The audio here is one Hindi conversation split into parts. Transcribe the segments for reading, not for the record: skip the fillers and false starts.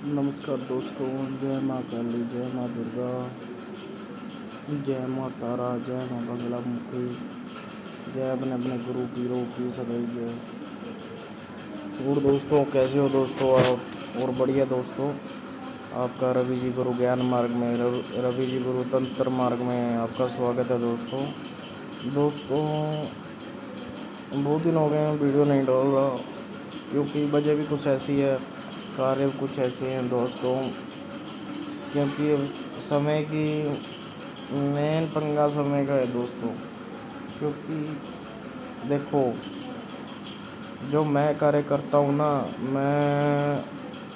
नमस्कार दोस्तों। जय माँ काली, जय माँ दुर्गा, जय माँ तारा, जय माँ बंगला मुखी, जय अपने अपने गुरु पीरों की सदैव जय। और दोस्तों कैसे हो दोस्तों आप? और बढ़िया दोस्तों, आपका रवि जी गुरु ज्ञान मार्ग में, रवि जी गुरु तंत्र मार्ग में आपका स्वागत है दोस्तों। दोस्तों बहुत दिन हो गए हैं वीडियो नहीं डाल रहा, क्योंकि वजह भी कुछ ऐसी है, कार्य कुछ ऐसे हैं दोस्तों, क्योंकि अब समय की मेन पंगा समय का है दोस्तों। क्योंकि देखो, जो मैं कार्य करता हूँ ना, मैं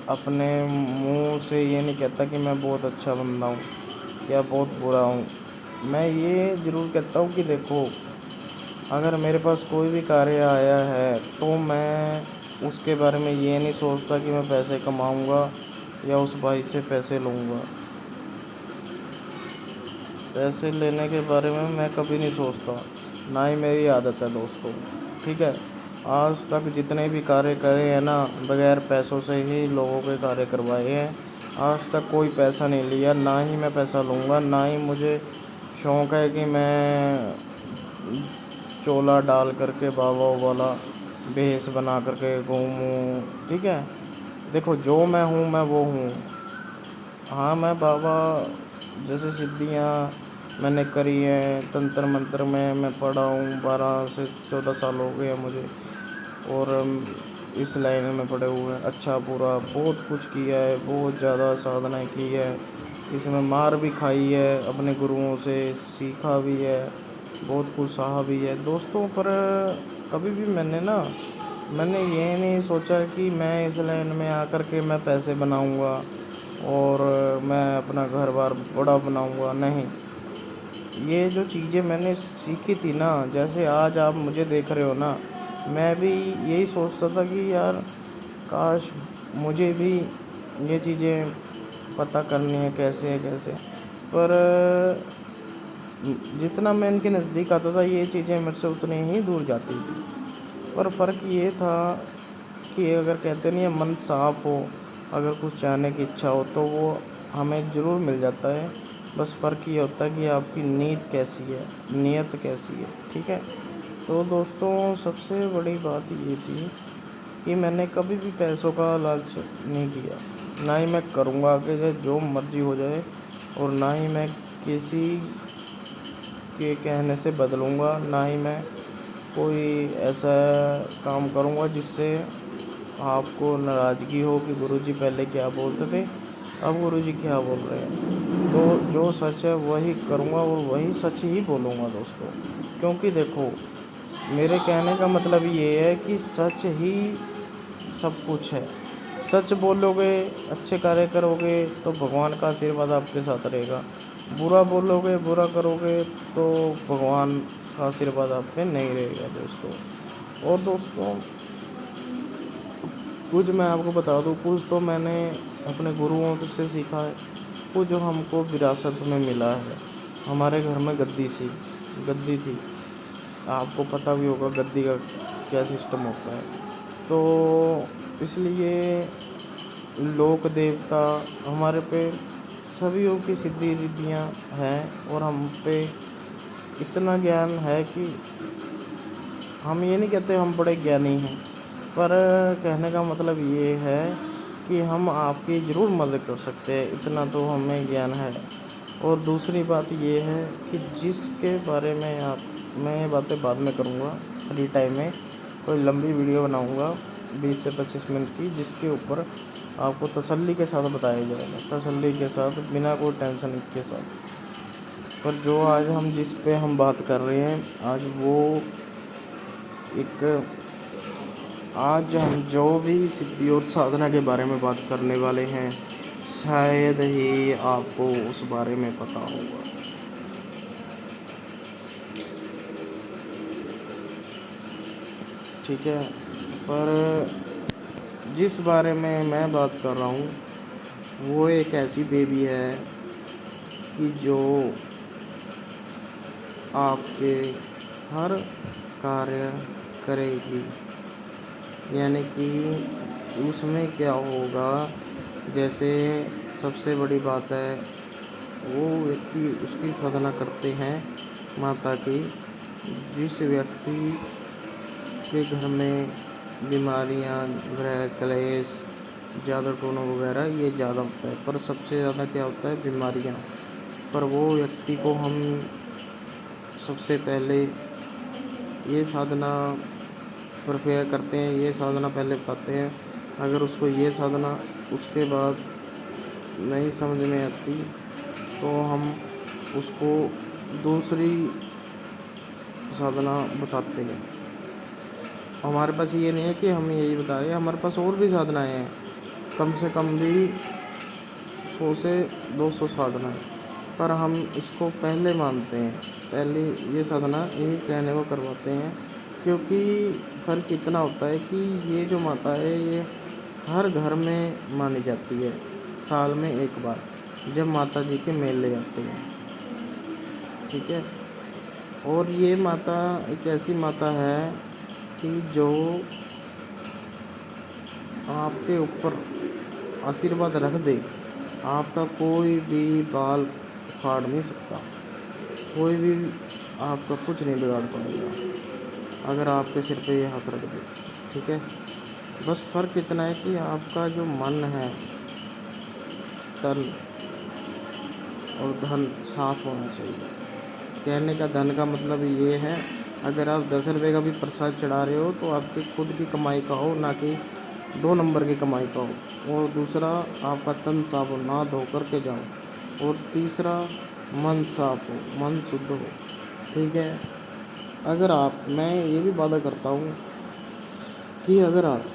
अपने मुंह से ये नहीं कहता कि मैं बहुत अच्छा बंदा हूँ या बहुत बुरा हूँ। मैं ये ज़रूर कहता हूँ कि देखो, अगर मेरे पास कोई भी कार्य आया है तो मैं उसके बारे में ये नहीं सोचता कि मैं पैसे कमाऊँगा या उस भाई से पैसे लूँगा। पैसे लेने के बारे में मैं कभी नहीं सोचता, ना ही मेरी आदत है दोस्तों। ठीक है, आज तक जितने भी कार्य करे हैं ना, बगैर पैसों से ही लोगों के कार्य करवाए हैं। आज तक कोई पैसा नहीं लिया, ना ही मैं पैसा लूँगा, ना ही मुझे शौक़ है कि मैं चोला डाल करके बाबा वाला भेष बना करके घूमूँ। ठीक है, देखो जो मैं हूँ मैं वो हूँ। हाँ, मैं बाबा जैसे सिद्धियाँ मैंने करी हैं, तंत्र मंत्र में मैं पढ़ा हूँ, 12 से 14 साल हो गए हैं मुझे। और इस लाइन में पड़े हुए हैं, अच्छा बुरा बहुत कुछ किया है, बहुत ज़्यादा साधनाएँ की है, इसमें मार भी खाई है, अपने गुरुओं से सीखा भी है, बहुत कुछ सहा भी है दोस्तों। पर कभी भी मैंने ये नहीं सोचा कि मैं इस लाइन में आकर के मैं पैसे बनाऊँगा और मैं अपना घर बार बड़ा बनाऊँगा। नहीं, ये जो चीज़ें मैंने सीखी थी ना, जैसे आज आप मुझे देख रहे हो ना, मैं भी यही सोचता था कि यार काश मुझे भी ये चीज़ें पता करनी है कैसे है कैसे। पर जितना मैं इनके नज़दीक आता था, ये चीज़ें मेरे से उतनी ही दूर जाती थी। पर फ़र्क ये था कि अगर कहते नहीं है, मन साफ़ हो, अगर कुछ चाहने की इच्छा हो तो वो हमें ज़रूर मिल जाता है। बस फ़र्क ये होता है कि आपकी नीयत कैसी है, नीयत कैसी है। ठीक है, तो दोस्तों सबसे बड़ी बात ये थी कि मैंने कभी भी पैसों का लालच नहीं किया, ना ही मैं करूँगा आगे, चाहे जो मर्ज़ी हो जाए। और ना ही मैं किसी के कहने से बदलूँगा, ना ही मैं कोई ऐसा काम करूँगा जिससे आपको नाराज़गी हो कि गुरुजी पहले क्या बोलते थे, अब गुरुजी क्या बोल रहे हैं। तो जो सच है वही करूँगा और वही सच ही बोलूँगा दोस्तों। क्योंकि देखो, मेरे कहने का मतलब ये है कि सच ही सब कुछ है। सच बोलोगे, अच्छे कार्य करोगे तो भगवान का आशीर्वाद आपके साथ रहेगा। बुरा बोलोगे, बुरा करोगे तो भगवान का आशीर्वाद आप पे नहीं रहेगा दोस्तों। और दोस्तों कुछ मैं आपको बता दूँ, कुछ तो मैंने अपने गुरुओं से सीखा है, कुछ जो हमको विरासत में मिला है। हमारे घर में गद्दी थी, आपको पता भी होगा गद्दी का क्या सिस्टम होता है। तो इसलिए लोक देवता हमारे पे सभी की सिद्धि रिद्धियाँ हैं, और हम पे इतना ज्ञान है कि हम ये नहीं कहते हम बड़े ज्ञानी हैं, पर कहने का मतलब ये है कि हम आपकी ज़रूर मदद कर सकते हैं, इतना तो हमें ज्ञान है। और दूसरी बात ये है कि जिसके बारे में मैं ये बातें बाद में करूँगा, फ्री टाइम में कोई लंबी वीडियो बनाऊँगा 20 से 25 मिनट की, जिसके ऊपर आपको तसल्ली के साथ बताया जाएगा, तसल्ली के साथ, बिना कोई टेंशन के साथ। पर जो आज हम जिस पे हम बात कर रहे हैं, आज हम जो भी सिद्धि और साधना के बारे में बात करने वाले हैं, शायद ही आपको उस बारे में पता होगा। ठीक है, पर जिस बारे में मैं बात कर रहा हूँ वो एक ऐसी देवी है कि जो आपके हर कार्य करेगी। यानी कि उसमें क्या होगा जैसे सबसे बड़ी बात है, वो व्यक्ति उसकी साधना करते हैं माता की, जिस व्यक्ति के घर में बीमारियां, ग्रह क्लेश, ज़्यादा टोना वगैरह ये ज़्यादा होता है। पर सबसे ज़्यादा क्या होता है? बीमारियां। पर वो व्यक्ति को हम सबसे पहले ये साधना प्रिपेयर करते हैं, ये साधना पहले बताते हैं। अगर उसको ये साधना उसके बाद नहीं समझ में आती तो हम उसको दूसरी साधना बताते हैं। हमारे पास ये नहीं है कि हम यही बता रहे हैं, हमारे पास और भी साधनाएँ हैं, कम से कम भी 100 से 200 साधनाएँ, पर हम इसको पहले मानते हैं। पहले ये साधना यही कहने को करवाते हैं, क्योंकि फ़र्क इतना होता है कि ये जो माता है ये हर घर में मानी जाती है, साल में एक बार जब माता जी के मेले आते हैं, ठीक है। और ये माता एक ऐसी माता है कि जो आपके ऊपर आशीर्वाद रख दे, आपका कोई भी बाल उखाड़ नहीं सकता, कोई भी आपका कुछ नहीं बिगाड़ पाएगा अगर आपके सिर पे ये हाथ रख दे, ठीक है। बस फ़र्क इतना है कि आपका जो मन है, तन और धन साफ होना चाहिए। कहने का धन का मतलब ये है, अगर आप 10 रुपये का भी प्रसाद चढ़ा रहे हो तो आपकी खुद की कमाई का हो, ना कि 2 नंबर की कमाई का हो। और दूसरा, आपका तन साफ हो, नहा धो कर के जाओ। और तीसरा, मन साफ हो, मन शुद्ध हो, ठीक है। अगर मैं ये भी वादा करता हूँ कि अगर आप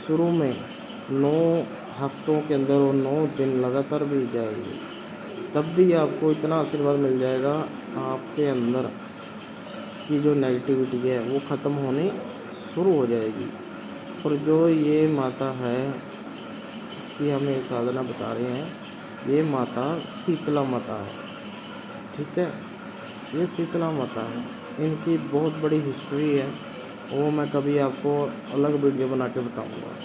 शुरू में 9 हफ्तों के अंदर और 9 दिन लगातार भी जाएंगे, तब भी आपको इतना आशीर्वाद मिल जाएगा, आपके अंदर की जो नेगेटिविटी है वो ख़त्म होने शुरू हो जाएगी। और जो ये माता है जिसकी हम ये साधना बता रहे हैं, ये माता शीतला माता है, ठीक है। ये शीतला माता है, इनकी बहुत बड़ी हिस्ट्री है, वो मैं कभी आपको अलग वीडियो बना के बताऊँगा।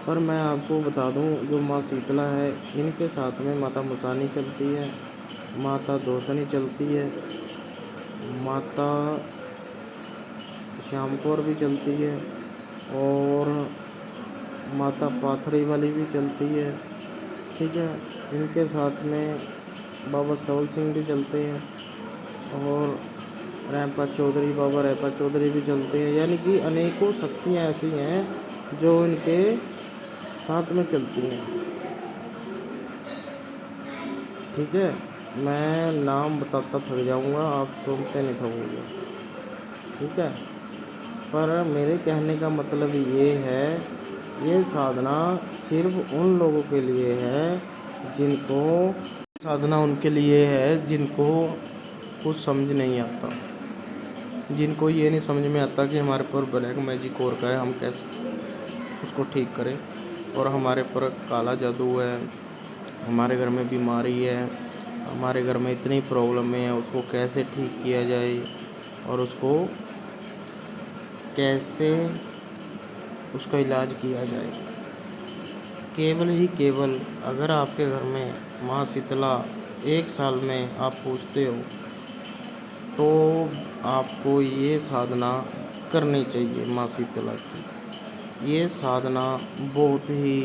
पर मैं आपको बता दूं, जो माँ शीतला है, इनके साथ में माता मुसानी चलती है, माता दोतनी चलती है, माता श्याम कौर भी चलती है, और माता पाथरी वाली भी चलती है, ठीक है। इनके साथ में बाबा सवल सिंह भी चलते हैं, और बाबा रैपा चौधरी भी चलते हैं। यानी कि अनेकों शक्तियाँ ऐसी हैं जो इनके साथ में चलती हैं, ठीक है। मैं नाम बताता थक जाऊंगा, आप सुनते नहीं थकोगे, ठीक है। पर मेरे कहने का मतलब ये है, ये साधना सिर्फ उन लोगों के लिए है जिनको साधना उनके लिए है जिनको कुछ समझ नहीं आता, जिनको ये नहीं समझ में आता कि हमारे पर ब्लैक मैजिक हो रखा है, हम कैसे उसको ठीक करें, और हमारे पर काला जादू है, हमारे घर में बीमारी है, हमारे घर में इतनी प्रॉब्लम है, उसको कैसे ठीक किया जाए और उसको कैसे उसका इलाज किया जाए। केवल ही केवल अगर आपके घर में माँ शीतला 1 साल में आप पूजते हो तो आपको ये साधना करनी चाहिए माँ शीतला की। ये साधना बहुत ही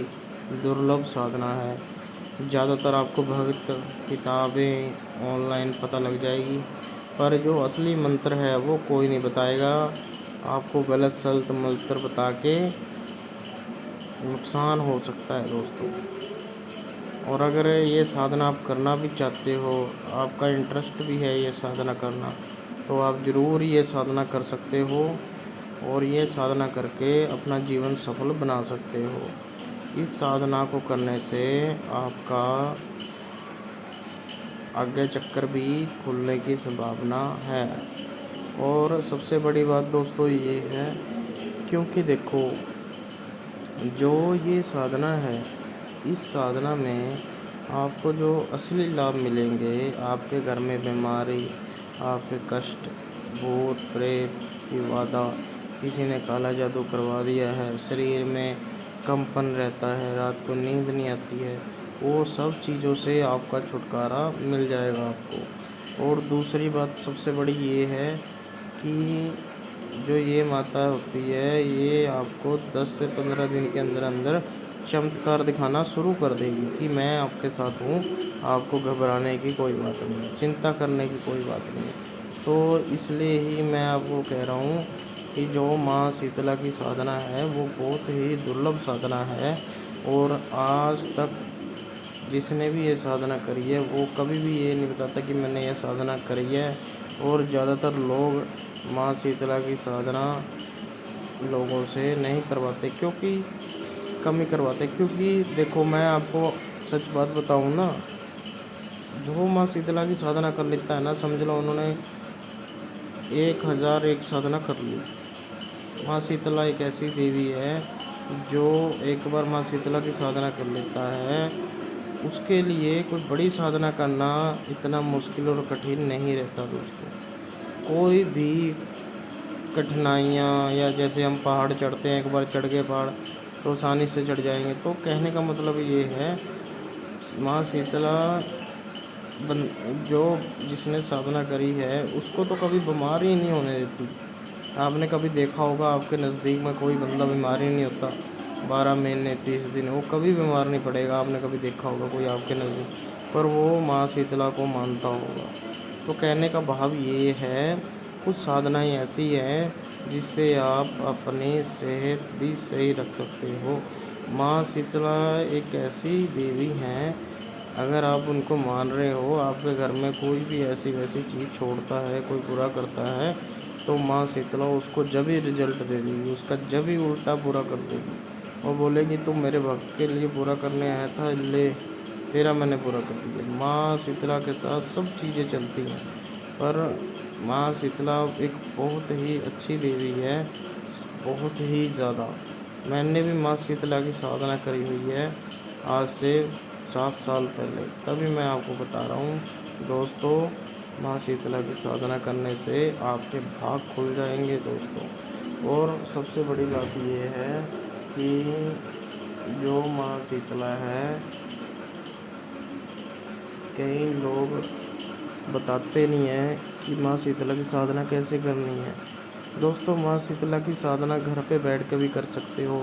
दुर्लभ साधना है। ज़्यादातर आपको भक्त किताबें ऑनलाइन पता लग जाएगी, पर जो असली मंत्र है वो कोई नहीं बताएगा। आपको गलत सल्त मंत्र बता के नुकसान हो सकता है दोस्तों। और अगर ये साधना आप करना भी चाहते हो, आपका इंटरेस्ट भी है ये साधना करना, तो आप ज़रूर ये साधना कर सकते हो, और ये साधना करके अपना जीवन सफल बना सकते हो। इस साधना को करने से आपका आगे चक्कर भी खुलने की संभावना है। और सबसे बड़ी बात दोस्तों ये है, क्योंकि देखो, जो ये साधना है, इस साधना में आपको जो असली लाभ मिलेंगे, आपके घर में बीमारी, आपके कष्ट, भूत प्रेत की बाधा, किसी ने काला जादू करवा दिया है, शरीर में कमपन रहता है, रात को नींद नहीं आती है, वो सब चीज़ों से आपका छुटकारा मिल जाएगा आपको। और दूसरी बात सबसे बड़ी ये है कि जो ये माता होती है, ये आपको 10 से 15 दिन के अंदर अंदर चमत्कार दिखाना शुरू कर देगी कि मैं आपके साथ हूँ, आपको घबराने की कोई बात नहीं है, चिंता करने की कोई बात नहीं है। तो इसलिए ही मैं आपको कह रहा हूँ कि जो माँ शीतला की साधना है वो बहुत ही दुर्लभ साधना है। और आज तक जिसने भी ये साधना करी है वो कभी भी ये नहीं बताता कि मैंने ये साधना करी है। और ज़्यादातर लोग माँ शीतला की साधना लोगों से नहीं करवाते, क्योंकि कम ही करवाते। क्योंकि देखो, मैं आपको सच बात बताऊँ ना, जो माँ शीतला की साधना कर लेता है ना, समझ लो उन्होंने 1001 साधना कर ली। माँ शीतला एक ऐसी देवी है जो एक बार माँ शीतला की साधना कर लेता है, उसके लिए कोई बड़ी साधना करना इतना मुश्किल और कठिन नहीं रहता दोस्तों। कोई भी कठिनाइयाँ, या जैसे हम पहाड़ चढ़ते हैं, एक बार चढ़ गए पहाड़ तो आसानी से चढ़ जाएंगे। तो कहने का मतलब ये है, माँ शीतला बन जो जिसने साधना करी है उसको तो कभी बीमार ही नहीं होने देती। आपने कभी देखा होगा, आपके नज़दीक में कोई बंदा बीमार ही नहीं होता 12 महीने 30 दिन, वो कभी बीमार नहीं पड़ेगा। आपने कभी देखा होगा कोई आपके नज़दीक, पर वो माँ शीतला को मानता होगा। तो कहने का भाव ये है, कुछ साधनाएँ ऐसी हैं जिससे आप अपनी सेहत भी सही रख सकते हो। माँ शीतला एक ऐसी देवी हैं, अगर आप उनको मान रहे हो, आपके घर में कोई भी ऐसी वैसी चीज़ छोड़ता है, कोई बुरा करता है, तो माँ शीतला उसको जब ही रिजल्ट दे देगी, उसका जब ही उल्टा बुरा कर देगी और बोलेगी तुम मेरे भक्त के लिए बुरा करने आया था, ले तेरा मैंने बुरा कर दिया। माँ शीतला के साथ सब चीज़ें चलती हैं, पर माँ शीतला एक बहुत ही अच्छी देवी है, बहुत ही ज़्यादा। मैंने भी माँ शीतला की साधना करी हुई है आज से 7 साल पहले, तभी मैं आपको बता रहा हूँ दोस्तों। माँ शीतला की साधना करने से आपके भाग खुल जाएंगे दोस्तों। और सबसे बड़ी बात ये है कि जो माँ शीतला है, कई लोग बताते नहीं हैं कि माँ शीतला की साधना कैसे करनी है। दोस्तों, माँ शीतला की साधना घर पे बैठ के भी कर सकते हो,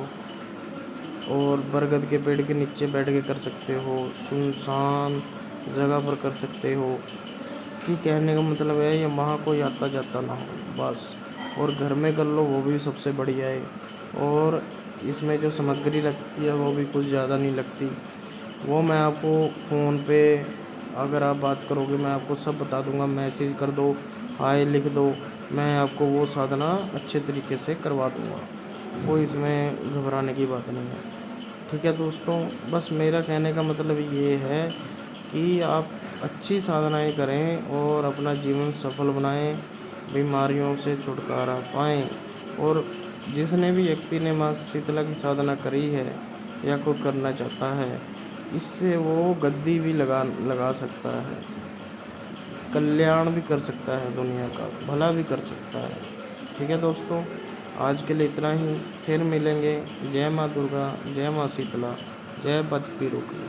और बरगद के पेड़ के नीचे बैठ के कर सकते हो, सुनसान जगह पर कर सकते हो। कि कहने का मतलब है, ये वहाँ कोई आता जाता ना हो बस, और घर में कर लो वो भी सबसे बढ़िया है। और इसमें जो सामग्री लगती है वो भी कुछ ज़्यादा नहीं लगती, वो मैं आपको फ़ोन पे अगर आप बात करोगे मैं आपको सब बता दूंगा। मैसेज कर दो, हाय लिख दो, मैं आपको वो साधना अच्छे तरीके से करवा दूंगा। कोई इसमें घबराने की बात नहीं है। ठीक है दोस्तों, बस मेरा कहने का मतलब ये है कि आप अच्छी साधनाएँ करें और अपना जीवन सफल बनाएं, बीमारियों से छुटकारा पाएं। और जिसने भी व्यक्ति ने माँ शीतला की साधना करी है या कोई करना चाहता है, इससे वो गद्दी भी लगा सकता है, कल्याण भी कर सकता है, दुनिया का भला भी कर सकता है। ठीक है दोस्तों, आज के लिए इतना ही, फिर मिलेंगे। जय माँ दुर्गा, जय माँ शीतला, जय बजपीरू की।